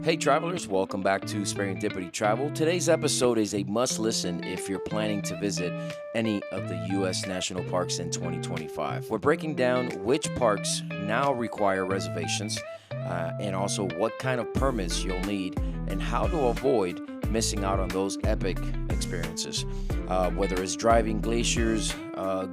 Hey travelers, welcome back to Sperryndipity Travel. Today's episode is a must listen if you're planning to visit any of the U.S. national parks in 2025. We're breaking down which parks now require reservations and also what kind of permits you'll need and how to avoid missing out on those epic experiences. Whether it's driving glaciers,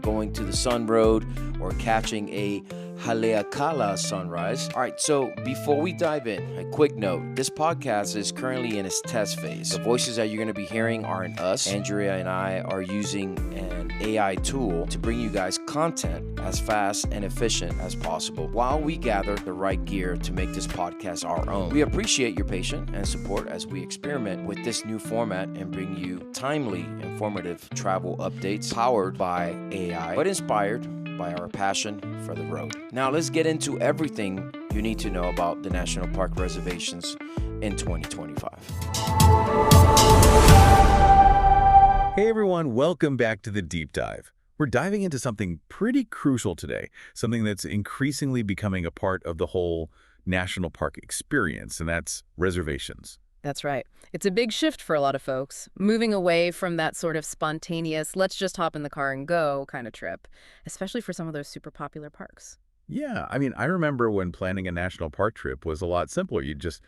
going to the Sun Road, or catching a Haleakala sunrise. All right, so before we dive in, a quick note. This podcast is currently in its test phase. The voices that you're going to be hearing aren't us. Andrea and I are using an AI tool to bring you guys content as fast and efficient as possible while we gather the right gear to make this podcast our own. We appreciate your patience and support as we experiment with this new format and bring you timely, informative travel updates powered by AI, but inspired by our passion for the road. Now let's get into everything you need to know about the national park reservations in 2025. Hey everyone, welcome back to the deep dive. We're diving into something pretty crucial today, something that's increasingly becoming a part of the whole national park experience, and that's reservations. That's right. It's a big shift for a lot of folks, moving away from that sort of spontaneous, let's just hop in the car and go kind of trip, especially for some of those super popular parks. Yeah, I remember when planning a national park trip was a lot simpler. You'd just,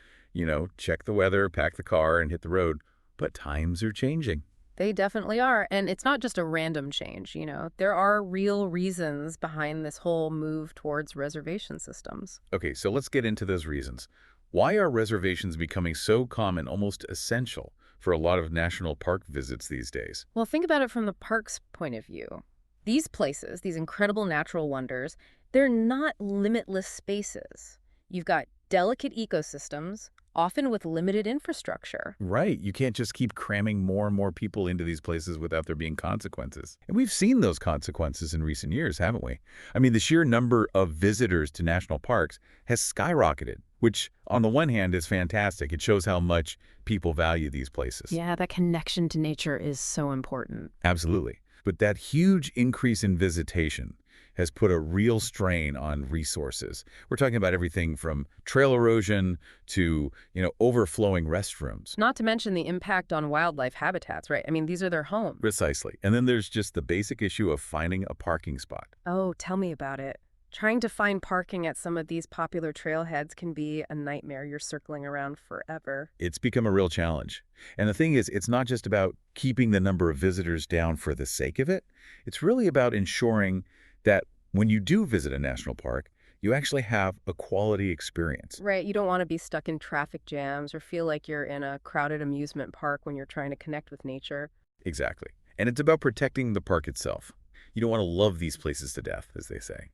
check the weather, pack the car, and hit the road. But times are changing. They definitely are. And it's not just a random change, There are real reasons behind this whole move towards reservation systems. Okay, so let's get into those reasons. Why are reservations becoming so common, almost essential, for a lot of national park visits these days? Well, think about it from the park's point of view. These places, these incredible natural wonders, they're not limitless spaces. You've got delicate ecosystems, often with limited infrastructure. Right. You can't just keep cramming more and more people into these places without there being consequences. And we've seen those consequences in recent years, haven't we? The sheer number of visitors to national parks has skyrocketed, which on the one hand is fantastic. It shows how much people value these places. Yeah, that connection to nature is so important. Absolutely. But that huge increase in visitation has put a real strain on resources. We're talking about everything from trail erosion to, overflowing restrooms. Not to mention the impact on wildlife habitats, right? These are their homes. Precisely. And then there's just the basic issue of finding a parking spot. Oh, tell me about it. Trying to find parking at some of these popular trailheads can be a nightmare. You're circling around forever. It's become a real challenge. And the thing is, it's not just about keeping the number of visitors down for the sake of it. It's really about ensuring that when you do visit a national park, you actually have a quality experience. Right. You don't want to be stuck in traffic jams or feel like you're in a crowded amusement park when you're trying to connect with nature. Exactly. And it's about protecting the park itself. You don't want to love these places to death, as they say.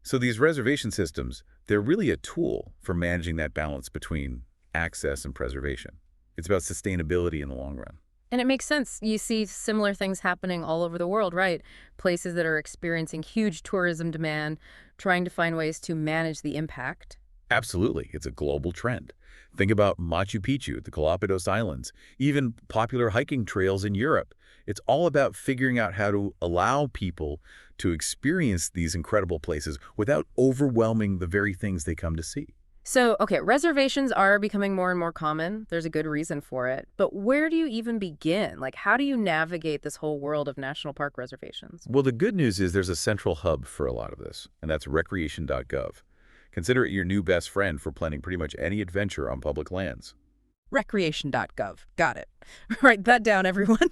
So these reservation systems, they're really a tool for managing that balance between access and preservation. It's about sustainability in the long run. And it makes sense. You see similar things happening all over the world, right? Places that are experiencing huge tourism demand, trying to find ways to manage the impact. Absolutely. It's a global trend. Think about Machu Picchu, the Galapagos Islands, even popular hiking trails in Europe. It's all about figuring out how to allow people to experience these incredible places without overwhelming the very things they come to see. So, okay, reservations are becoming more and more common. There's a good reason for it. But where do you even begin? How do you navigate this whole world of national park reservations? Well, the good news is there's a central hub for a lot of this, and that's Recreation.gov. Consider it your new best friend for planning pretty much any adventure on public lands. Recreation.gov. Got it. Write that down, everyone.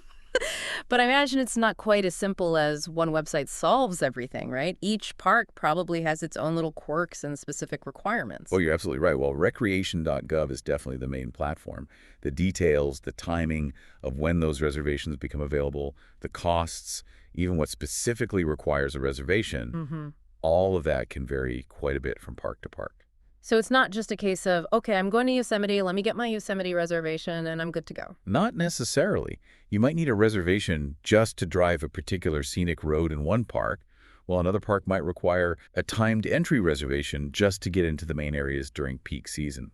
But I imagine it's not quite as simple as one website solves everything, right? Each park probably has its own little quirks and specific requirements. Oh, you're absolutely right. Well, Recreation.gov is definitely the main platform. The details, the timing of when those reservations become available, the costs, even what specifically requires a reservation, all of that can vary quite a bit from park to park. So it's not just a case of, okay, I'm going to Yosemite, let me get my Yosemite reservation, and I'm good to go. Not necessarily. You might need a reservation just to drive a particular scenic road in one park, while another park might require a timed entry reservation just to get into the main areas during peak season.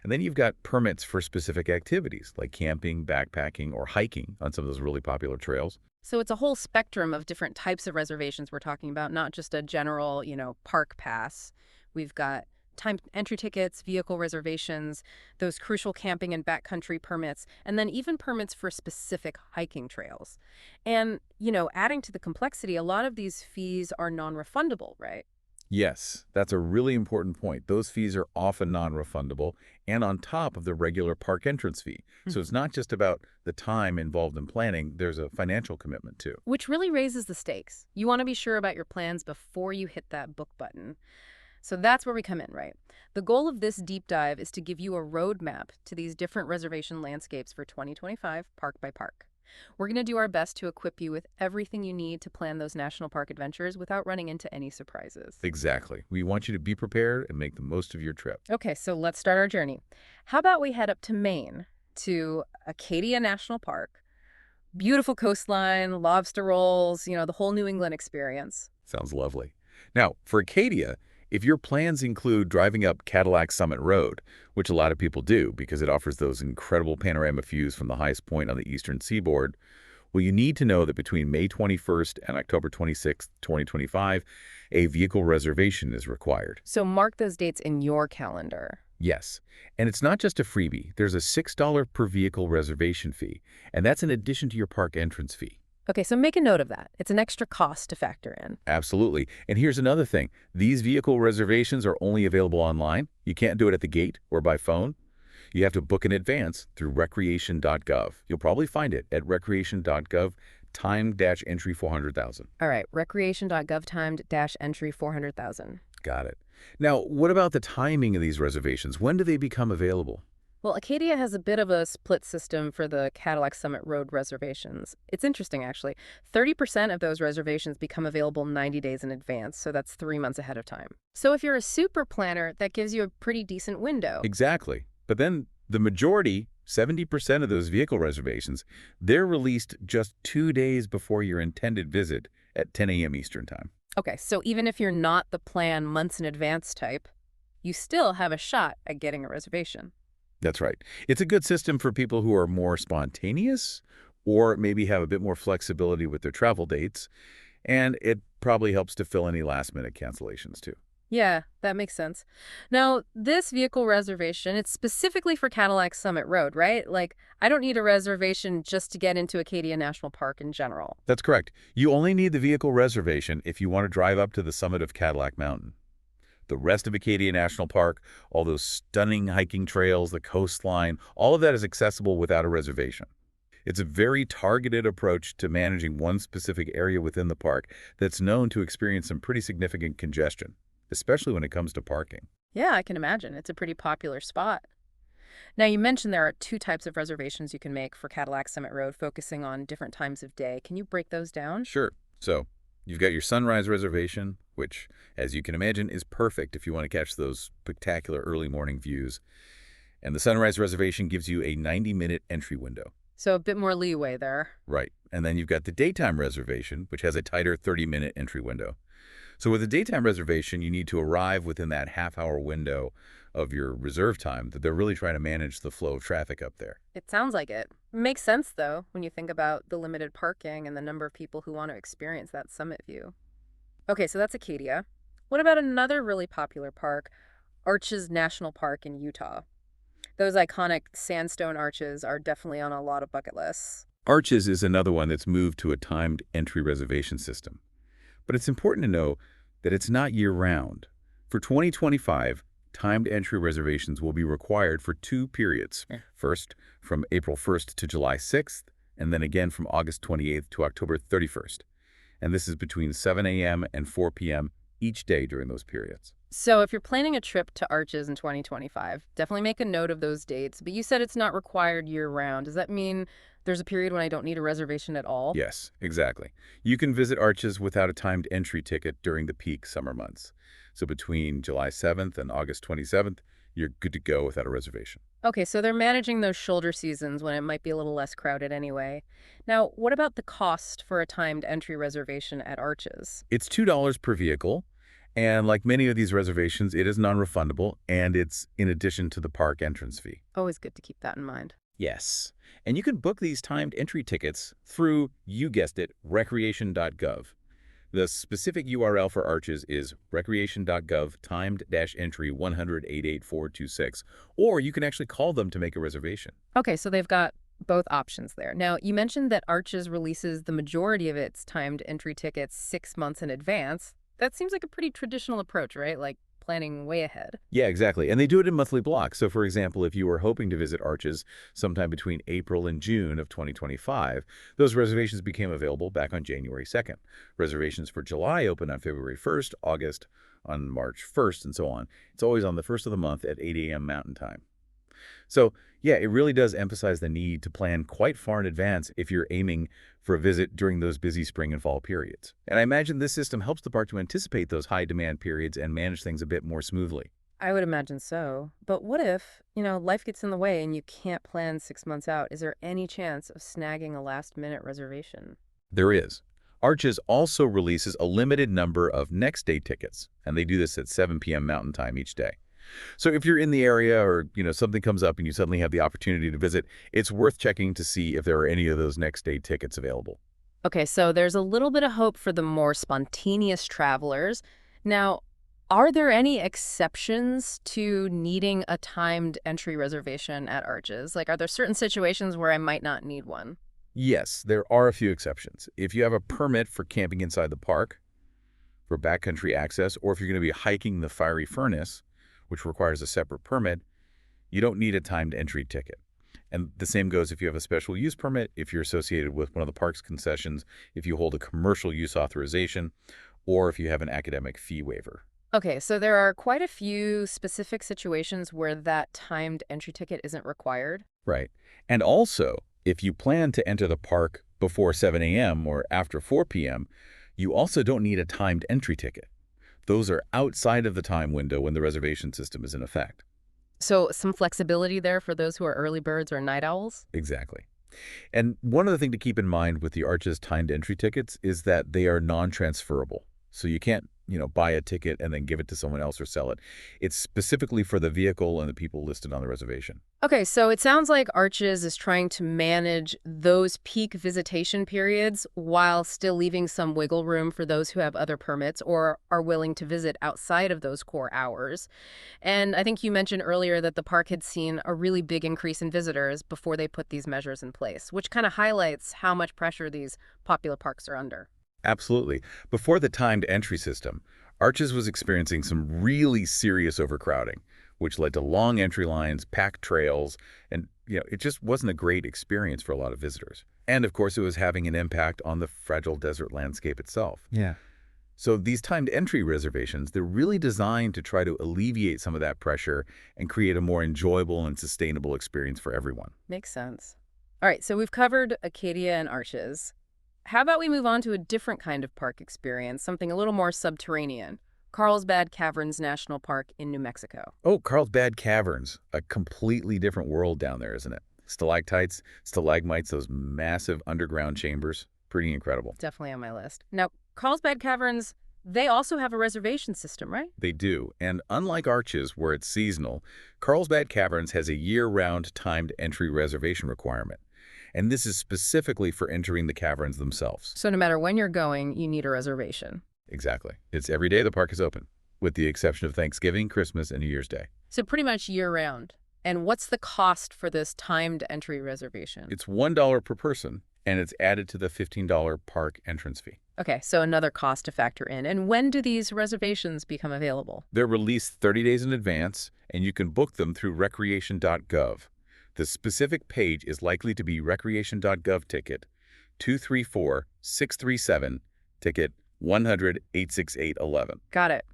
And then you've got permits for specific activities like camping, backpacking, or hiking on some of those really popular trails. So it's a whole spectrum of different types of reservations we're talking about, not just a general, park pass. We've got timed entry tickets, vehicle reservations, those crucial camping and backcountry permits, and then even permits for specific hiking trails. And, adding to the complexity, a lot of these fees are non-refundable, right? Yes, that's a really important point. Those fees are often non-refundable and on top of the regular park entrance fee. So it's not just about the time involved in planning, there's a financial commitment too. Which really raises the stakes. You want to be sure about your plans before you hit that book button. So that's where we come in, right? The goal of this deep dive is to give you a roadmap to these different reservation landscapes for 2025, park by park. We're going to do our best to equip you with everything you need to plan those national park adventures without running into any surprises. Exactly. We want you to be prepared and make the most of your trip. Okay, so let's start our journey. How about we head up to Maine, to Acadia National Park? Beautiful coastline, lobster rolls, the whole New England experience. Sounds lovely. Now, for Acadia, if your plans include driving up Cadillac Summit Road, which a lot of people do because it offers those incredible panorama views from the highest point on the eastern seaboard, well, you need to know that between May 21st and October 26th, 2025, a vehicle reservation is required. So mark those dates in your calendar. Yes, and it's not just a freebie. There's a $6 per vehicle reservation fee, and that's in addition to your park entrance fee. Okay, so make a note of that. It's an extra cost to factor in. Absolutely. And here's another thing. These vehicle reservations are only available online. You can't do it at the gate or by phone. You have to book in advance through Recreation.gov. You'll probably find it at Recreation.gov, timed-entry 400,000. All right, Recreation.gov timed-entry 400,000. Got it. Now, what about the timing of these reservations? When do they become available? Well, Acadia has a bit of a split system for the Cadillac Summit Road reservations. It's interesting, actually. 30% of those reservations become available 90 days in advance, so that's 3 months ahead of time. So if you're a super planner, that gives you a pretty decent window. Exactly. But then the majority, 70% of those vehicle reservations, they're released just 2 days before your intended visit at 10 a.m. Eastern Time. Okay, so even if you're not the plan months in advance type, you still have a shot at getting a reservation. That's right. It's a good system for people who are more spontaneous or maybe have a bit more flexibility with their travel dates, and it probably helps to fill any last-minute cancellations too. Yeah, that makes sense. Now, this vehicle reservation, it's specifically for Cadillac Summit Road, right? Like, I don't need a reservation just to get into Acadia National Park in general. That's correct. You only need the vehicle reservation if you want to drive up to the summit of Cadillac Mountain. The rest of Acadia National Park, all those stunning hiking trails, the coastline, all of that is accessible without a reservation. It's a very targeted approach to managing one specific area within the park that's known to experience some pretty significant congestion, especially when it comes to parking. Yeah, I can imagine. It's a pretty popular spot. Now, you mentioned there are 2 types of reservations you can make for Cadillac Summit Road, focusing on different times of day. Can you break those down? Sure. So, you've got your sunrise reservation, which, as you can imagine, is perfect if you want to catch those spectacular early morning views. And the sunrise reservation gives you a 90-minute entry window. So a bit more leeway there. Right. And then you've got the daytime reservation, which has a tighter 30-minute entry window. So with a daytime reservation, you need to arrive within that half-hour window of your reserve time that they're really trying to manage the flow of traffic up there. It sounds like it. Makes sense, though, when you think about the limited parking and the number of people who want to experience that summit view. Okay, so that's Acadia. What about another really popular park, Arches National Park in Utah? Those iconic sandstone arches are definitely on a lot of bucket lists. Arches is another one that's moved to a timed entry reservation system. But it's important to know that it's not year-round. For 2025, timed entry reservations will be required for 2 periods. First, from April 1st to July 6th, and then again from August 28th to October 31st. And this is between 7 a.m. and 4 p.m. each day during those periods. So if you're planning a trip to Arches in 2025, definitely make a note of those dates. But you said it's not required year-round. Does that mean there's a period when I don't need a reservation at all? Yes, exactly. You can visit Arches without a timed entry ticket during the peak summer months. So between July 7th and August 27th, you're good to go without a reservation. Okay, so they're managing those shoulder seasons when it might be a little less crowded anyway. Now, what about the cost for a timed entry reservation at Arches? It's $2 per vehicle, and like many of these reservations, it is non-refundable, and it's in addition to the park entrance fee. Always good to keep that in mind. Yes, and you can book these timed entry tickets through, you guessed it, Recreation.gov. The specific URL for Arches is Recreation.gov timed-entry 100-88426, or you can actually call them to make a reservation. Okay, so they've got both options there. Now, you mentioned that Arches releases the majority of its timed entry tickets 6 months in advance. That seems like a pretty traditional approach, right? Like planning way ahead. Yeah, exactly. And they do it in monthly blocks. So, for example, if you were hoping to visit Arches sometime between April and June of 2025, those reservations became available back on January 2nd. Reservations for July open on February 1st, August on March 1st, and so on. It's always on the first of the month at 8 a.m. Mountain Time. So, yeah, it really does emphasize the need to plan quite far in advance if you're aiming for a visit during those busy spring and fall periods. And I imagine this system helps the park to anticipate those high-demand periods and manage things a bit more smoothly. I would imagine so. But what if, life gets in the way and you can't plan 6 months out? Is there any chance of snagging a last-minute reservation? There is. Arches also releases a limited number of next-day tickets, and they do this at 7 p.m. Mountain Time each day. So if you're in the area or, something comes up and you suddenly have the opportunity to visit, it's worth checking to see if there are any of those next-day tickets available. Okay, so there's a little bit of hope for the more spontaneous travelers. Now, are there any exceptions to needing a timed entry reservation at Arches? Like, are there certain situations where I might not need one? Yes, there are a few exceptions. If you have a permit for camping inside the park, for backcountry access, or if you're going to be hiking the Fiery Furnace, which requires a separate permit, you don't need a timed entry ticket. And the same goes if you have a special use permit, if you're associated with one of the park's concessions, if you hold a commercial use authorization, or if you have an academic fee waiver. Okay, so there are quite a few specific situations where that timed entry ticket isn't required. Right. And also, if you plan to enter the park before 7 a.m. or after 4 p.m., you also don't need a timed entry ticket. Those are outside of the time window when the reservation system is in effect. So some flexibility there for those who are early birds or night owls? Exactly. And one other thing to keep in mind with the Arches timed entry tickets is that they are non-transferable. So you can't, buy a ticket and then give it to someone else or sell it. It's specifically for the vehicle and the people listed on the reservation. Okay, so it sounds like Arches is trying to manage those peak visitation periods while still leaving some wiggle room for those who have other permits or are willing to visit outside of those core hours. And I think you mentioned earlier that the park had seen a really big increase in visitors before they put these measures in place, which kind of highlights how much pressure these popular parks are under. Absolutely. Before the timed entry system, Arches was experiencing some really serious overcrowding, which led to long entry lines, packed trails, and it just wasn't a great experience for a lot of visitors. And of course, it was having an impact on the fragile desert landscape itself. Yeah. So these timed entry reservations, they're really designed to try to alleviate some of that pressure and create a more enjoyable and sustainable experience for everyone. Makes sense. All right, so we've covered Acadia and Arches. How about we move on to a different kind of park experience, something a little more subterranean? Carlsbad Caverns National Park in New Mexico. Oh, Carlsbad Caverns, a completely different world down there, isn't it? Stalactites, stalagmites, those massive underground chambers. Pretty incredible. Definitely on my list. Now, Carlsbad Caverns, they also have a reservation system, right? They do, and unlike Arches, where it's seasonal, Carlsbad Caverns has a year-round timed entry reservation requirement. And this is specifically for entering the caverns themselves. So no matter when you're going, you need a reservation. Exactly. It's every day the park is open, with the exception of Thanksgiving, Christmas, and New Year's Day. So pretty much year-round. And what's the cost for this timed entry reservation? It's $1 per person, and it's added to the $15 park entrance fee. Okay, so another cost to factor in. And when do these reservations become available? They're released 30 days in advance, and you can book them through Recreation.gov. The specific page is likely to be Recreation.gov ticket 234637, ticket 100-86811. Got it.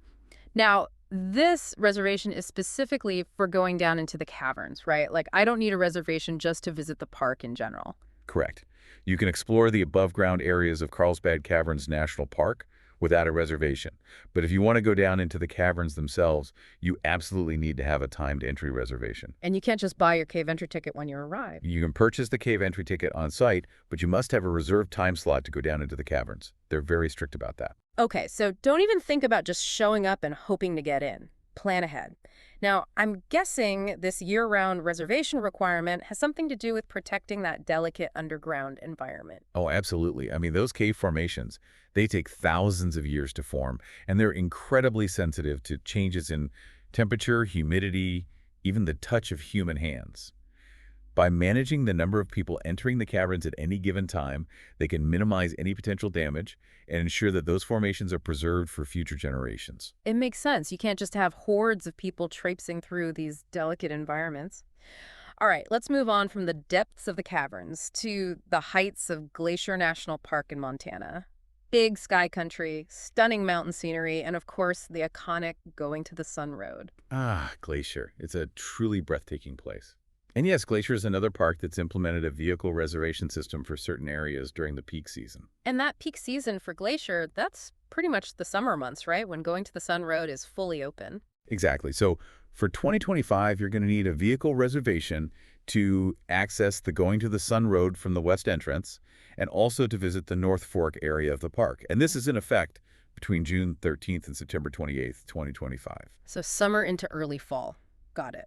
Now, this reservation is specifically for going down into the caverns, right? Like, I don't need a reservation just to visit the park in general. Correct. You can explore the above-ground areas of Carlsbad Caverns National Park without a reservation. But if you want to go down into the caverns themselves, you absolutely need to have a timed entry reservation. And you can't just buy your cave entry ticket when you arrive. You can purchase the cave entry ticket on site, but you must have a reserved time slot to go down into the caverns. They're very strict about that. Okay, so don't even think about just showing up and hoping to get in. plan ahead. Now, I'm guessing this year-round reservation requirement has something to do with protecting that delicate underground environment. Oh, absolutely. I mean, those cave formations, they take thousands of years to form, and they're incredibly sensitive to changes in temperature, humidity, even the touch of human hands. By managing the number of people entering the caverns at any given time, they can minimize any potential damage and ensure that those formations are preserved for future generations. It makes sense. You can't just have hordes of people traipsing through these delicate environments. All right, let's move on from the depths of the caverns to the heights of Glacier National Park in Montana. Big sky country, stunning mountain scenery, and of course, the iconic Going to the Sun Road. Ah, Glacier. It's a truly breathtaking place. And yes, Glacier is another park that's implemented a vehicle reservation system for certain areas during the peak season. And that peak season for Glacier, that's pretty much the summer months, right? When Going to the Sun Road is fully open. Exactly. So for 2025, you're going to need a vehicle reservation to access the Going to the Sun Road from the west entrance and also to visit the North Fork area of the park. And this is in effect between June 13th and September 28th, 2025. So summer into early fall. Got it.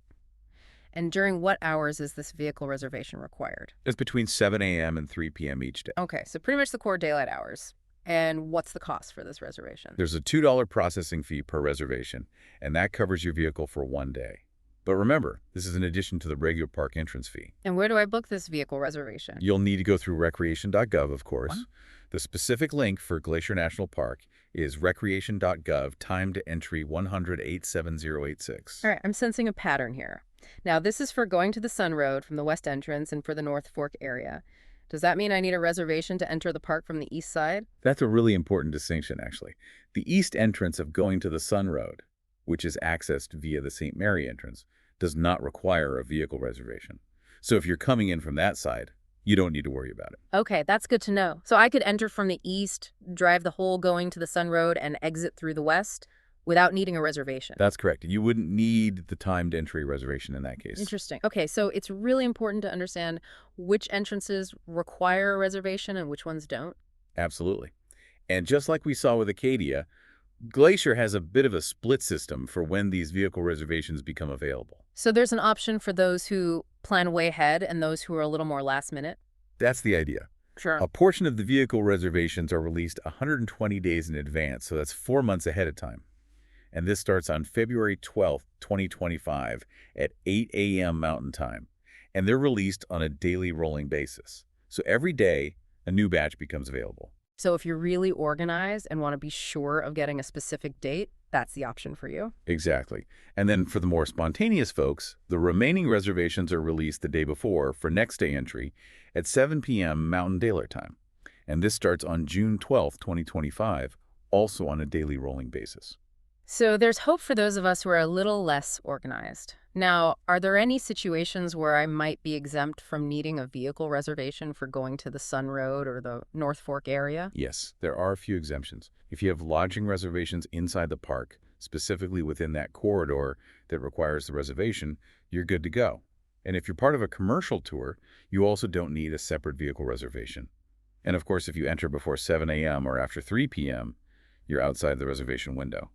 And during what hours is this vehicle reservation required? It's between 7 a.m. and 3 p.m. each day. Okay, so pretty much the core daylight hours. And what's the cost for this reservation? There's a $2 processing fee per reservation, and that covers your vehicle for one day. But remember, this is in addition to the regular park entrance fee. And where do I book this vehicle reservation? You'll need to go through Recreation.gov, of course. What? The specific link for Glacier National Park is Recreation.gov, time to entry 100-87086. All right, I'm sensing a pattern here. Now, this is for Going to the Sun Road from the west entrance and for the North Fork area. Does that mean I need a reservation to enter the park from the east side? That's a really important distinction, actually. The east entrance of Going to the Sun Road, which is accessed via the St. Mary entrance, does not require a vehicle reservation. So if you're coming in from that side, you don't need to worry about it. Okay, that's good to know. So I could enter from the east, drive the whole Going to the Sun Road, and exit through the west without needing a reservation. That's correct. You wouldn't need the timed entry reservation in that case. Interesting. Okay, so it's really important to understand which entrances require a reservation and which ones don't. Absolutely. And just like we saw with Acadia, Glacier has a bit of a split system for when these vehicle reservations become available. So there's an option for those who plan way ahead and those who are a little more last minute? That's the idea. Sure. A portion of the vehicle reservations are released 120 days in advance, so that's 4 months ahead of time. And this starts on February 12th, 2025 at 8 a.m. Mountain Time. And they're released on a daily rolling basis. So every day, a new batch becomes available. So if you're really organized and want to be sure of getting a specific date, that's the option for you. Exactly. And then for the more spontaneous folks, the remaining reservations are released the day before for next day entry at 7 p.m. Mountain Daylight Time. And this starts on June 12th, 2025, also on a daily rolling basis. So there's hope for those of us who are a little less organized. Now, are there any situations where I might be exempt from needing a vehicle reservation for Going to the Sun Road or the North Fork area? Yes, there are a few exemptions. If you have lodging reservations inside the park, specifically within that corridor that requires the reservation, you're good to go. And if you're part of a commercial tour, you also don't need a separate vehicle reservation. And of course, if you enter before 7 a.m. or after 3 p.m., you're outside the reservation window.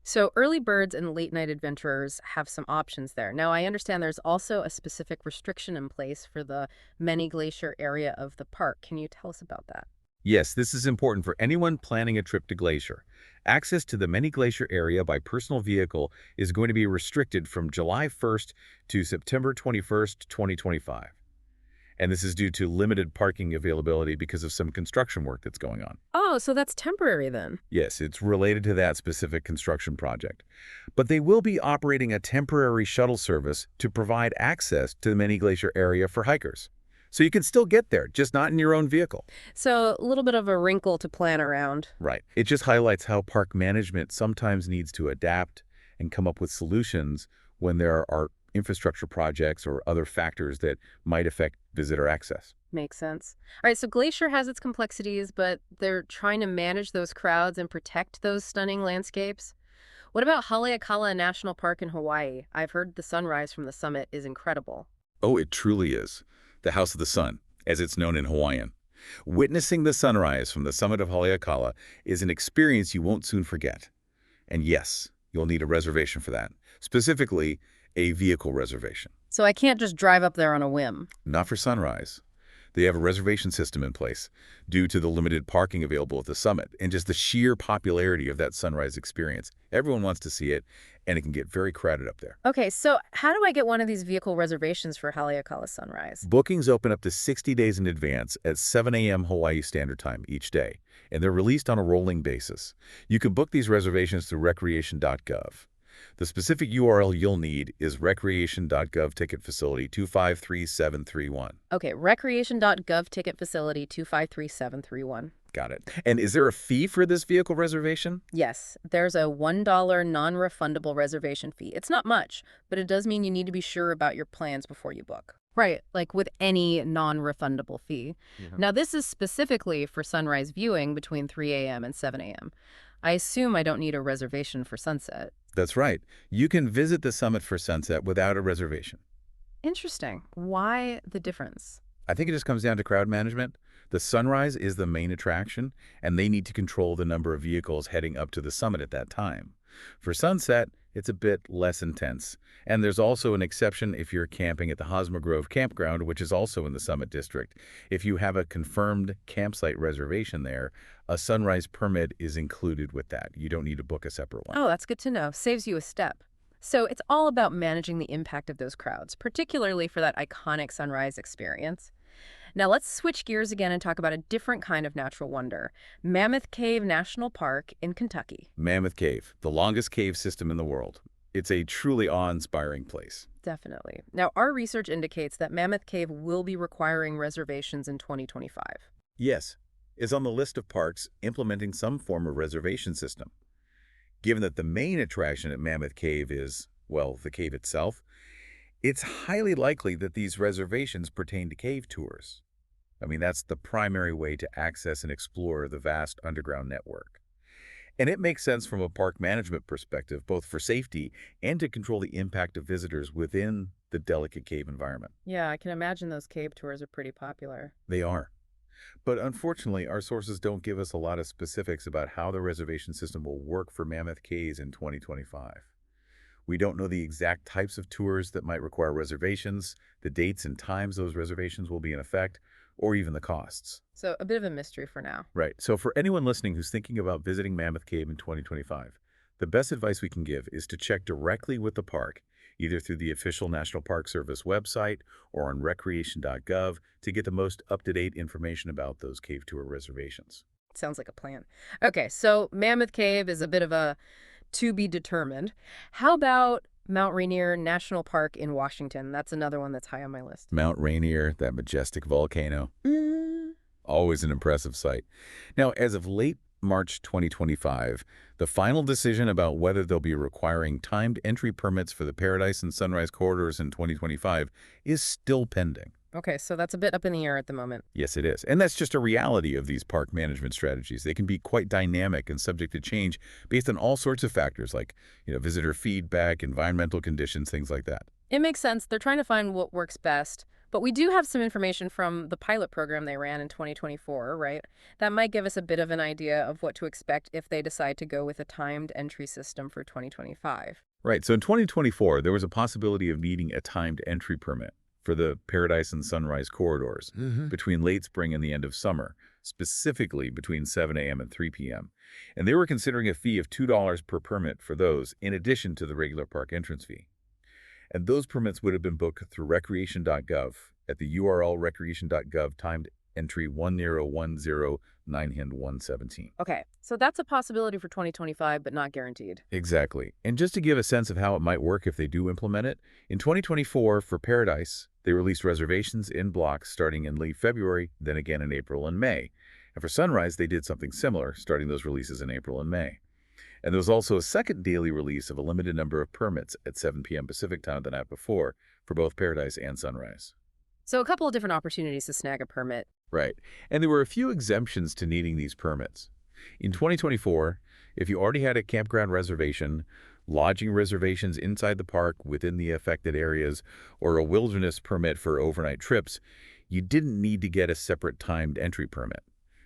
So early birds and late night adventurers have some options there. Now, I understand there's also a specific restriction in place for the Many Glacier area of the park. Can you tell us about that? Yes, this is important for anyone planning a trip to Glacier. Access to the Many Glacier area by personal vehicle is going to be restricted from July 1st to September 21st, 2025. And this is due to limited parking availability because of some construction work that's going on. Oh, so that's temporary then. Yes, it's related to that specific construction project. But they will be operating a temporary shuttle service to provide access to the Many Glacier area for hikers. So you can still get there, just not in your own vehicle. So a little bit of a wrinkle to plan around. Right. It just highlights how park management sometimes needs to adapt and come up with solutions when there are infrastructure projects or other factors that might affect visitor access. Makes sense. All right, so Glacier has its complexities, but they're trying to manage those crowds and protect those stunning landscapes. What about Haleakala National Park in Hawaii? I've heard the sunrise from the summit is incredible. Oh, it truly is. The House of the Sun, as it's known in Hawaiian. Witnessing the sunrise from the summit of Haleakala is an experience you won't soon forget. And yes, You'll need a reservation for that, specifically a vehicle reservation. So I can't just drive up there on a whim. Not for Sunrise. They have a reservation system in place due to the limited parking available at the summit and just the sheer popularity of that sunrise experience. Everyone wants to see it, and it can get very crowded up there. Okay, so how do I get one of these vehicle reservations for Haleakala Sunrise? Bookings open up to 60 days in advance at 7 a.m. Hawaii Standard Time each day, and they're released on a rolling basis. You can book these reservations through Recreation.gov. The specific URL you'll need is Recreation.gov ticket facility 253731. Okay, Recreation.gov ticket facility 253731. Got it. And is there a fee for this vehicle reservation? Yes, there's a $1 non-refundable reservation fee. It's not much, but it does mean you need to be sure about your plans before you book. Right, like with any non-refundable fee. Now, this is specifically for sunrise viewing between 3 a.m. and 7 a.m. I assume I don't need a reservation for sunset. That's right. You can visit the summit for sunset without a reservation. Interesting. Why the difference? I think it just comes down to crowd management. The sunrise is the main attraction, and they need to control the number of vehicles heading up to the summit at that time. For sunset, it's a bit less intense. And there's also an exception if you're camping at the Hosmer Grove campground, which is also in the Summit District. If you have a confirmed campsite reservation there, a sunrise permit is included with that. You don't need to book a separate one. Oh, that's good to know. Saves you a step. So it's all about managing the impact of those crowds, particularly for that iconic sunrise experience. Now let's switch gears again and talk about a different kind of natural wonder, Mammoth Cave National Park in Kentucky. Mammoth Cave, the longest cave system in the world. It's a truly awe-inspiring place. Definitely. Now, our research indicates that Mammoth Cave will be requiring reservations in 2025. Yes, it's on the list of parks implementing some form of reservation system. Given that the main attraction at Mammoth Cave is, well, the cave itself, it's highly likely that these reservations pertain to cave tours. I mean, that's the primary way to access and explore the vast underground network. And it makes sense from a park management perspective, both for safety and to control the impact of visitors within the delicate cave environment. Yeah, I can imagine those cave tours are pretty popular. They are. But unfortunately, our sources don't give us a lot of specifics about how the reservation system will work for Mammoth Caves in 2025. We don't know the exact types of tours that might require reservations, the dates and times those reservations will be in effect, or even the costs. So a bit of a mystery for now. Right. So for anyone listening who's thinking about visiting Mammoth Cave in 2025, the best advice we can give is to check directly with the park, either through the official National Park Service website or on Recreation.gov to get the most up-to-date information about those cave tour reservations. Sounds like a plan. Okay, so Mammoth Cave is a bit of a to be determined. How about Mount Rainier National Park in Washington? That's another one that's high on my list. Mount Rainier, that majestic volcano. Always an impressive sight. Now, as of late March 2025, the final decision about whether they'll be requiring timed entry permits for the Paradise and Sunrise corridors in 2025 is still pending. Okay, so that's a bit up in the air at the moment. Yes, it is. And that's just a reality of these park management strategies. They can be quite dynamic and subject to change based on all sorts of factors like, visitor feedback, environmental conditions, things like that. It makes sense. They're trying to find what works best. But we do have some information from the pilot program they ran in 2024, right? That might give us a bit of an idea of what to expect if they decide to go with a timed entry system for 2025. Right. So in 2024, there was a possibility of needing a timed entry permit for the Paradise and Sunrise corridors between late spring and the end of summer, specifically between 7 a.m. and 3 p.m. And they were considering a fee of $2 per permit for those, in addition to the regular park entrance fee. And those permits would have been booked through Recreation.gov at the URL Recreation.gov timed entry 1010-9-117. Okay, so that's a possibility for 2025, but not guaranteed. Exactly. And just to give a sense of how it might work if they do implement it, in 2024 for Paradise, they released reservations in blocks starting in late February, then again in April and May. And for Sunrise, they did something similar, starting those releases in April and May. And there was also a second daily release of a limited number of permits at 7 p.m. Pacific time the night before for both Paradise and Sunrise. So a couple of different opportunities to snag a permit. Right. And there were a few exemptions to needing these permits. In 2024, if you already had a campground reservation, lodging reservations inside the park within the affected areas, or a wilderness permit for overnight trips, you didn't need to get a separate timed entry permit.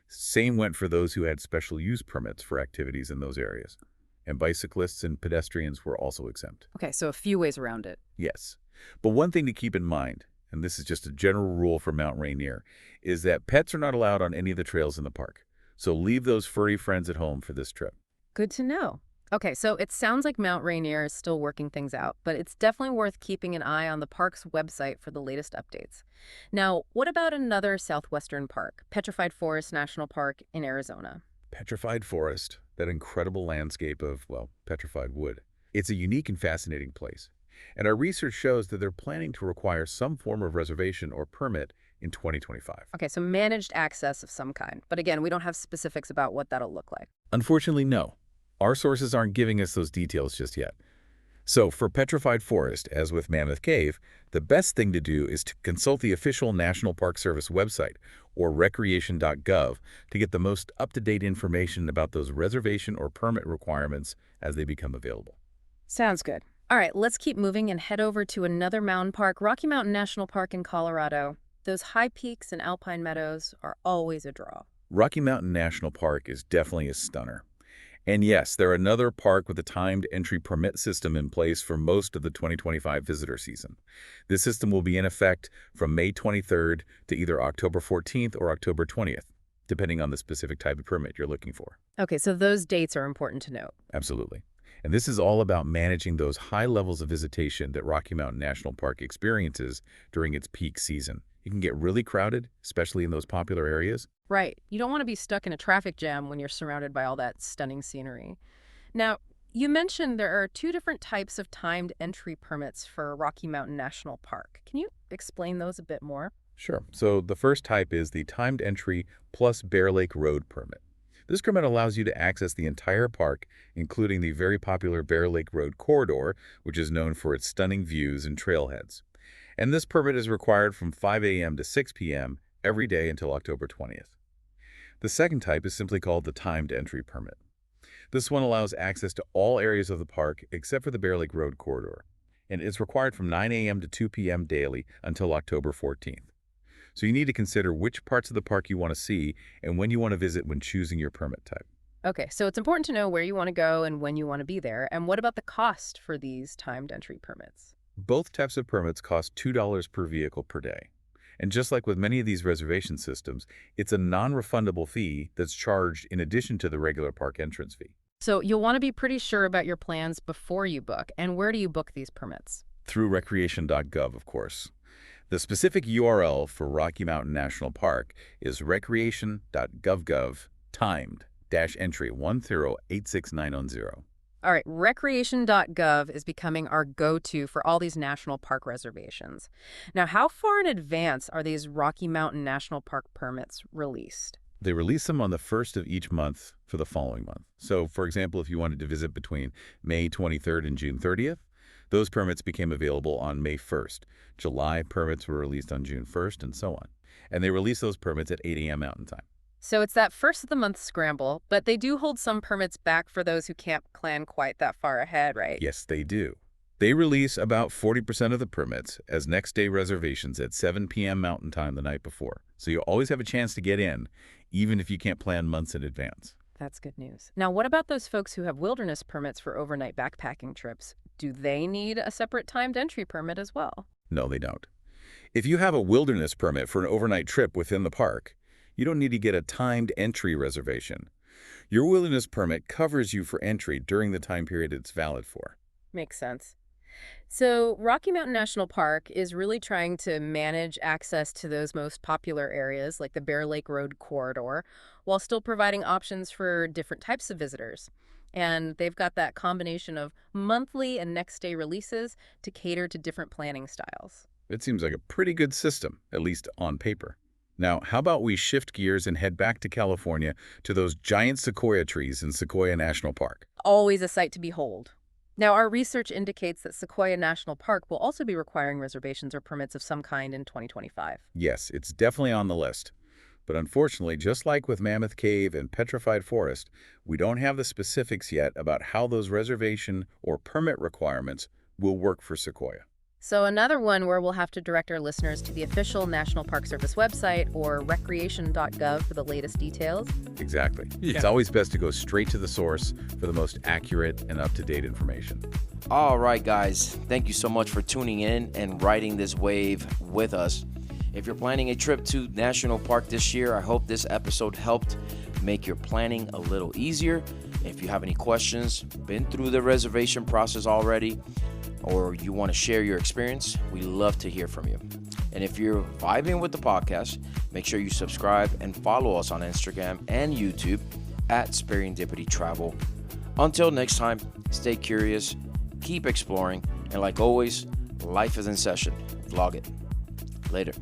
Same went for those who had special use permits for activities in those areas. and bicyclists and pedestrians were also exempt. Okay, so a few ways around it. Yes. But one thing to keep in mind, and this is just a general rule for Mount Rainier, is that pets are not allowed on any of the trails in the park. So leave those furry friends at home for this trip. Good to know. Okay, so it sounds like Mount Rainier is still working things out, but it's definitely worth keeping an eye on the park's website for the latest updates. Now, what about another southwestern park, Petrified Forest National Park in Arizona? Petrified Forest, that incredible landscape of, well, petrified wood. It's a unique and fascinating place. And our research shows that they're planning to require some form of reservation or permit in 2025. Okay, so managed access of some kind. But again, we don't have specifics about what that'll look like. Unfortunately, no. Our sources aren't giving us those details just yet. So for Petrified Forest, as with Mammoth Cave, the best thing to do is to consult the official National Park Service website, or Recreation.gov, to get the most up-to-date information about those reservation or permit requirements as they become available. Sounds good. All right, let's keep moving and head over to another mountain park, Rocky Mountain National Park in Colorado. Those high peaks and alpine meadows are always a draw. Rocky Mountain National Park is definitely a stunner. And yes, they're another park with a timed entry permit system in place for most of the 2025 visitor season. This system will be in effect from May 23rd to either October 14th or October 20th, depending on the specific type of permit you're looking for. Okay, so those dates are important to note. Absolutely. And this is all about managing those high levels of visitation that Rocky Mountain National Park experiences during its peak season. It can get really crowded, especially in those popular areas. Right. You don't want to be stuck in a traffic jam when you're surrounded by all that stunning scenery. Now, you mentioned there are two different types of timed entry permits for Rocky Mountain National Park. Can you explain those a bit more? Sure. So the first type is the timed entry plus Bear Lake Road permit. This permit allows you to access the entire park, including the very popular Bear Lake Road corridor, which is known for its stunning views and trailheads. And this permit is required from 5 a.m. to 6 p.m. every day until October 20th. The second type is simply called the timed entry permit. This one allows access to all areas of the park except for the Bear Lake Road corridor, and it's required from 9 a.m. to 2 p.m. daily until October 14th. So you need to consider which parts of the park you want to see and when you want to visit when choosing your permit type. Okay, so it's important to know where you want to go and when you want to be there. And what about the cost for these timed entry permits? Both types of permits cost $2 per vehicle per day. And just like with many of these reservation systems, it's a non-refundable fee that's charged in addition to the regular park entrance fee. So you'll want to be pretty sure about your plans before you book. And where do you book these permits? Through Recreation.gov, of course. The specific URL for Rocky Mountain National Park is recreation.gov timed-entry 1086910. All right, Recreation.gov is becoming our go-to for all these national park reservations. Now, how far in advance are these Rocky Mountain National Park permits released? They release them on the first of each month for the following month. So, for example, if you wanted to visit between May 23rd and June 30th, those permits became available on May 1st. July permits were released on June 1st, and so on. And they release those permits at 8 a.m. Mountain Time. So it's that first of the month scramble, but they do hold some permits back for those who can't plan quite that far ahead, right? Yes, they do. They release about 40% of the permits as next-day reservations at 7 p.m. Mountain Time the night before. So you always have a chance to get in, even if you can't plan months in advance. That's good news. Now, what about those folks who have wilderness permits for overnight backpacking trips? Do they need a separate timed entry permit as well? No, they don't. If you have a wilderness permit for an overnight trip within the park, you don't need to get a timed entry reservation. Your wilderness permit covers you for entry during the time period it's valid for. Makes sense. So Rocky Mountain National Park is really trying to manage access to those most popular areas like the Bear Lake Road corridor while still providing options for different types of visitors. And they've got that combination of monthly and next day releases to cater to different planning styles. It seems like a pretty good system, at least on paper. Now, how about we shift gears and head back to California to those giant sequoia trees in Sequoia National Park? Always a sight to behold. Now, our research indicates that Sequoia National Park will also be requiring reservations or permits of some kind in 2025. Yes, it's definitely on the list. But unfortunately, just like with Mammoth Cave and Petrified Forest, we don't have the specifics yet about how those reservation or permit requirements will work for Sequoia. So another one where we'll have to direct our listeners to the official National Park Service website or Recreation.gov for the latest details. Exactly. Yeah. It's always best to go straight to the source for the most accurate and up-to-date information. All right, guys. Thank you so much for tuning in and riding this wave with us. If you're planning a trip to National Park this year, I hope this episode helped make your planning a little easier. If you have any questions, been through the reservation process already, or you want to share your experience, we love to hear from you. And if you're vibing with the podcast, make sure you subscribe and follow us on Instagram and YouTube at Sperryndipity Travel. Until next time, stay curious, keep exploring, and like always, life is in session. Vlog it. Later.